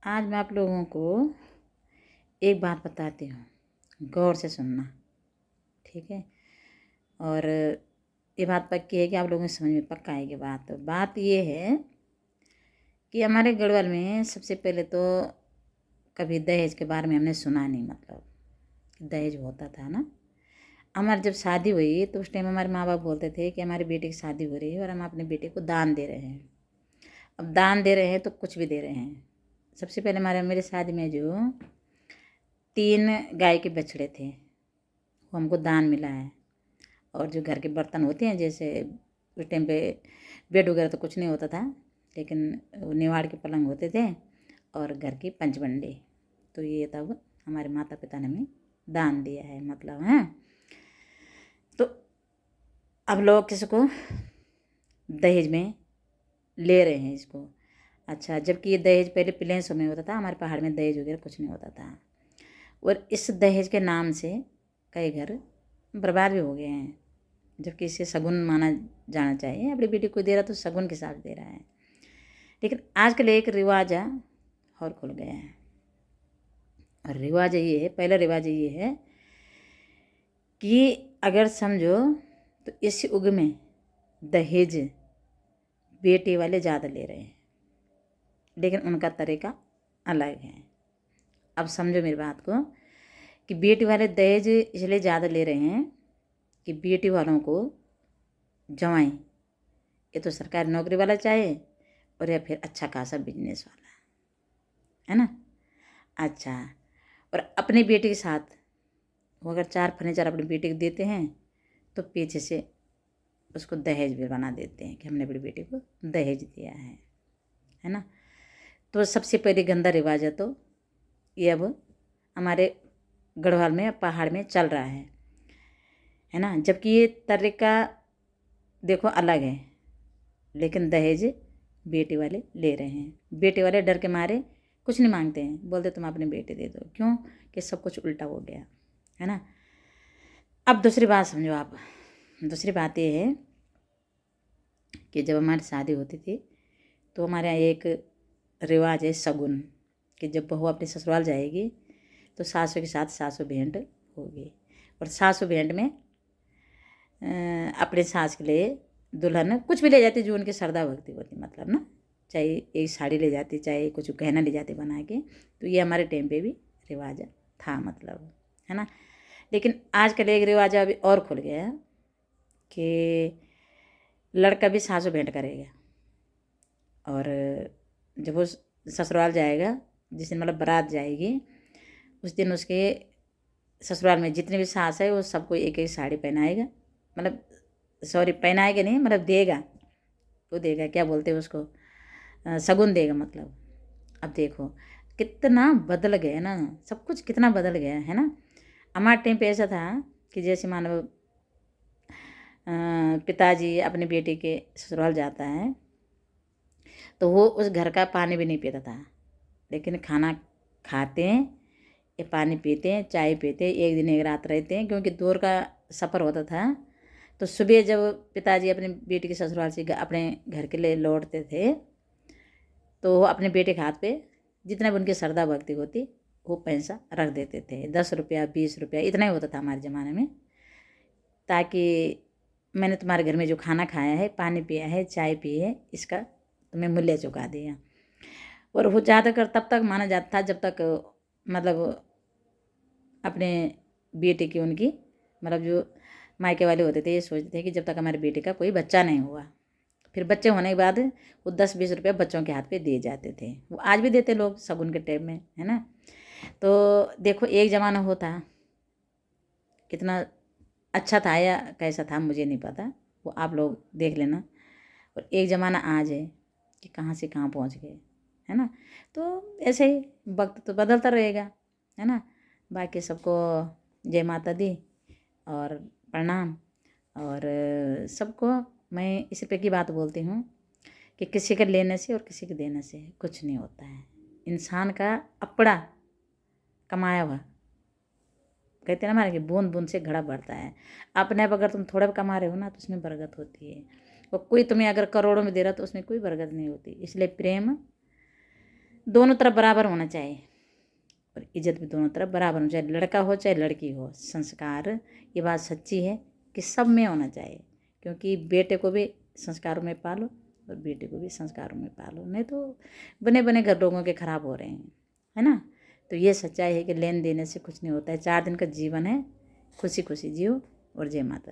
आज मैं आप लोगों को एक बात बताती हूँ, गौर से सुनना, ठीक है। और ये बात पक्की है कि आप लोगों को समझ में पक्का आएगी। बात ये है कि हमारे गढ़वाल में सबसे पहले तो कभी दहेज के बारे में हमने सुना नहीं, मतलब दहेज होता था ना। हमारी जब शादी हुई तो उस टाइम हमारे माँ बाप बोलते थे कि हमारी बेटी की शादी हो रही है और हम अपने बेटे को दान दे रहे हैं। अब दान दे रहे हैं तो कुछ भी दे रहे हैं। सबसे पहले मेरे शादी में जो 3 गाय के बछड़े थे वो हमको दान मिला है। और जो घर के बर्तन होते हैं, जैसे उस टाइम पे बेड वगैरह तो कुछ नहीं होता था, लेकिन वो निवाड़ के पलंग होते थे और घर की पंचबंडी, तो ये तब हमारे माता पिता ने हमें दान दिया है, मतलब है। तो अब लोग किसी को दहेज में ले रहे हैं इसको। अच्छा, जबकि ये दहेज पहले प्लेन समय होता था, हमारे पहाड़ में दहेज वगैरह कुछ नहीं होता था। और इस दहेज के नाम से कई घर बर्बाद भी हो गए हैं, जबकि इसे शगुन माना जाना चाहिए। अपनी बेटी को दे रहा तो शगुन के साथ दे रहा है। लेकिन आजकल एक रिवाज और खुल गया है। और रिवाज ये है, पहला रिवाज ये है कि अगर समझो तो इस युग में दहेज बेटे वाले ज़्यादा ले रहे हैं, लेकिन उनका तरीका अलग है। अब समझो मेरी बात को कि बेटी वाले दहेज इसलिए ज़्यादा ले रहे हैं कि बेटी वालों को जवाई ये तो सरकारी नौकरी वाला चाहिए, और या फिर अच्छा खासा बिजनेस वाला, है ना। अच्छा, और अपनी बेटी के साथ वो अगर 4 फर्नीचर अपनी बेटी को देते हैं तो पीछे से उसको दहेज भी बना देते हैं कि हमने अपनी बेटी को दहेज दिया है ना। तो सबसे पहले गंदा रिवाज है, तो ये अब हमारे गढ़वाल में पहाड़ में चल रहा है ना। जबकि ये तरीका देखो अलग है, लेकिन दहेज बेटे वाले ले रहे हैं। बेटे वाले डर के मारे कुछ नहीं मांगते हैं, बोलते तुम अपने बेटे दे दो, क्यों कि सब कुछ उल्टा हो गया है ना। अब दूसरी बात समझो आप। दूसरी बात ये है कि जब हमारी शादी होती थी तो हमारे यहाँ एक रिवाज है शगुन, कि जब बहू अपने ससुराल जाएगी तो सासू के साथ सासू भेंट होगी। और सासू भेंट में अपने सास के लिए दुल्हन कुछ भी ले जाती जो उनकी श्रद्धा भक्ति होती, मतलब ना, चाहे एक साड़ी ले जाती, चाहे कुछ गहना ले जाती बना के। तो ये हमारे टाइम पे भी रिवाज था, मतलब है ना। लेकिन आजकल एक रिवाज अभी और खुल गया है कि लड़का भी सासू भेंट करेगा। और जब वो ससुराल जाएगा, जिस दिन मतलब बारात जाएगी, उस दिन उसके ससुराल में जितने भी सास है वो सबको एक एक साड़ी पहनाएगा, मतलब सॉरी पहनाएगा नहीं, मतलब देगा, वो देगा, क्या बोलते हैं उसको, शगुन देगा मतलब। अब देखो कितना बदल गया ना, सब कुछ कितना बदल गया है ना। हमारे टाइम पे ऐसा था कि जैसे मानो पिताजी अपने बेटे के ससुराल जाता है तो वो उस घर का पानी भी नहीं पीता था, लेकिन खाना खाते हैं या पानी पीते हैं, चाय पीते हैं, एक दिन एक रात रहते हैं, क्योंकि दूर का सफ़र होता था। तो सुबह जब पिताजी अपने बेटे के ससुराल से अपने घर के लिए लौटते थे तो वो अपने बेटे के हाथ पे जितना भी उनकी श्रद्धा भक्ति होती वो पैसा रख देते थे, 10 रुपया 20 रुपया इतना ही होता था हमारे ज़माने में, ताकि मैंने तुम्हारे घर में जो खाना खाया है, पानी पिया है, चाय पी है, इसका तुम्हें मूल्य चुका दिया। और वो ज़्यादातर तब तक माना जाता था जब तक मतलब अपने बेटे की उनकी मतलब जो मायके वाले होते थे ये सोचते थे कि जब तक हमारे बेटे का कोई बच्चा नहीं हुआ, फिर बच्चे होने के बाद वो 10-20 रुपये बच्चों के हाथ पे दिए जाते थे। वो आज भी देते लोग शगुन के टाइम में, है ना। तो देखो एक ज़माना होता कितना अच्छा था या कैसा था मुझे नहीं पता, वो आप लोग देख लेना। और एक ज़माना आज है कि कहाँ से कहाँ पहुँच गए, है ना। तो ऐसे ही वक्त तो बदलता रहेगा, है ना। बाकी सबको जय माता दी और प्रणाम। और सबको मैं इसी पे की बात बोलती हूँ कि किसी के लेने से और किसी के देने से कुछ नहीं होता है। इंसान का अपना कमाया हुआ, कहते हैं ना हमारे कि बूंद बूंद से घड़ा भरता है। अपने आप अगर तुम थोड़ा भी कमा रहे हो ना तो उसमें बरकत होती है, और कोई तुम्हें अगर करोड़ों में दे रहा तो उसमें कोई बरकत नहीं होती। इसलिए प्रेम दोनों तरफ बराबर होना चाहिए और इज्जत भी दोनों तरफ बराबर होना चाहिए, लड़का हो चाहे लड़की हो। संस्कार, ये बात सच्ची है कि सब में होना चाहिए, क्योंकि बेटे को भी संस्कारों में पालो और बेटे को भी संस्कारों में पालो, नहीं तो बने बने घर लोगों के खराब हो रहे हैं, है ना। तो ये सच्चाई है कि लेन देने से कुछ नहीं होता है। 4 दिन का जीवन है, खुशी खुशी जियो और जय माता दी।